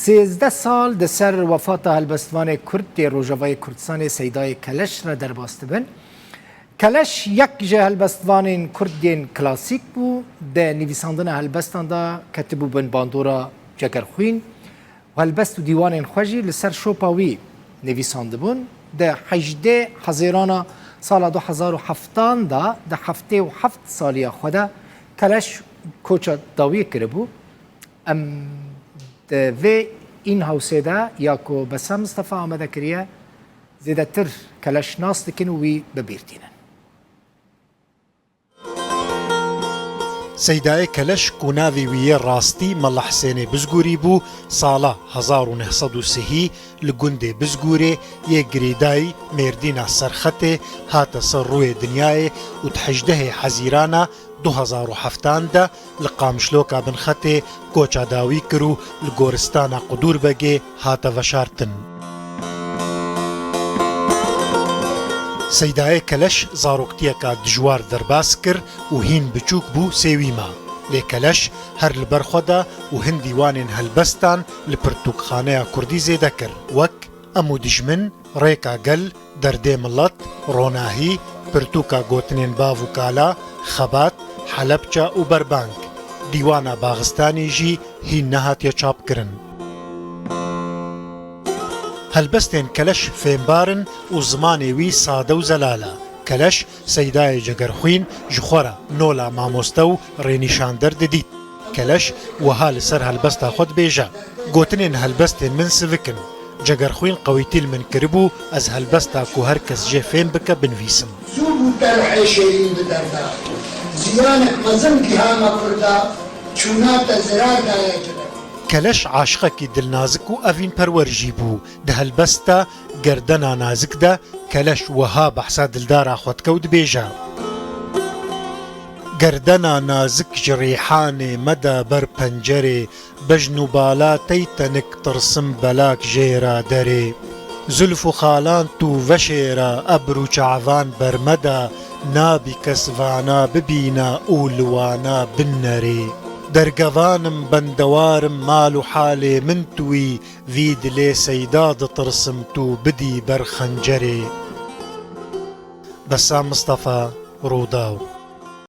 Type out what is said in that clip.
13 سال د سر وفات هلبستوان کرد روژاوای کردستان سیدای کلش را درباست بن. کلش یک جه هلبستوان کردین کلاسیک بو ده نویساندن هلبستان دا کتبو بن باندورا جگرخوین و هلبست و دیوان خوشی لسر شوپاوی نویسانده بون ده 18 حزیران سال 2007 دا ده 77 سالی خوده کلش کوچا داوی کرده بو و این هاوسه ده یا که بسا مصطفى آمده کریه زیده تر کلش ناس دکن وی ببیرتینن. سیدای کلش کوناوی وی راستی ملا حسین بزگوری بو سالا 1930 لگند بزگوری یک گریدای مردین سرخط هات سر روی دنیای و 18 حزیران 2007 ده لقامشلوکا بن خط کوچا داوی کرو لگورستان قدور بگه هات وشارتن. سیدای کلش زاروکتیه که دجوار درباس کر و هین بچوک بو سیویما. لی کلش هر لبرخوده و هن دیوانین هلبستان لپرتوکخانه کردی زیده کر. وک امو دجمن، ریکا گل، درده ملت، روناهی، پرتوکا گوتنین باو کالا، خبات، حلبچا و بربانک. دیوانا باغستانی جی هین نهات یا چاپ کرن. هلبستین کلش فیمبارن و زمانی وی ساده و زلاله. کلش سیدای جگرخوین جخورا نولا ماموستو رینیشاندر دید. کلش وها لسر هلبستا خود بیجا. گوتنین هلبستین من سوکن. جگرخوین قویتیل من کربو از هلبستا که هر کس جه فیم بکا بنویسم. زوب در شیرین بدردا. زیانک مزم کی هاما کردا چونات زرار دایا جدا. کلش عاشقکی دلنازک و اوین پرورجی بو. ده هلبستا گردنا نازک ده کلش وها بحثا دلدارا خود کود بیجا. گردنا نازک جریحان مدى بر پنجره بجنو بالا تیتنک ترسم بلاک جیرا دره. زلف خالان تو وشیرا ابرو چعوان برمدا نابی کسوانا ببینا اولوانا بنره. درگوانم بندوارم مال و حال من توی وید لی سیداد ترسم تو بدی بر خنجره. بسا مصطفى روداو.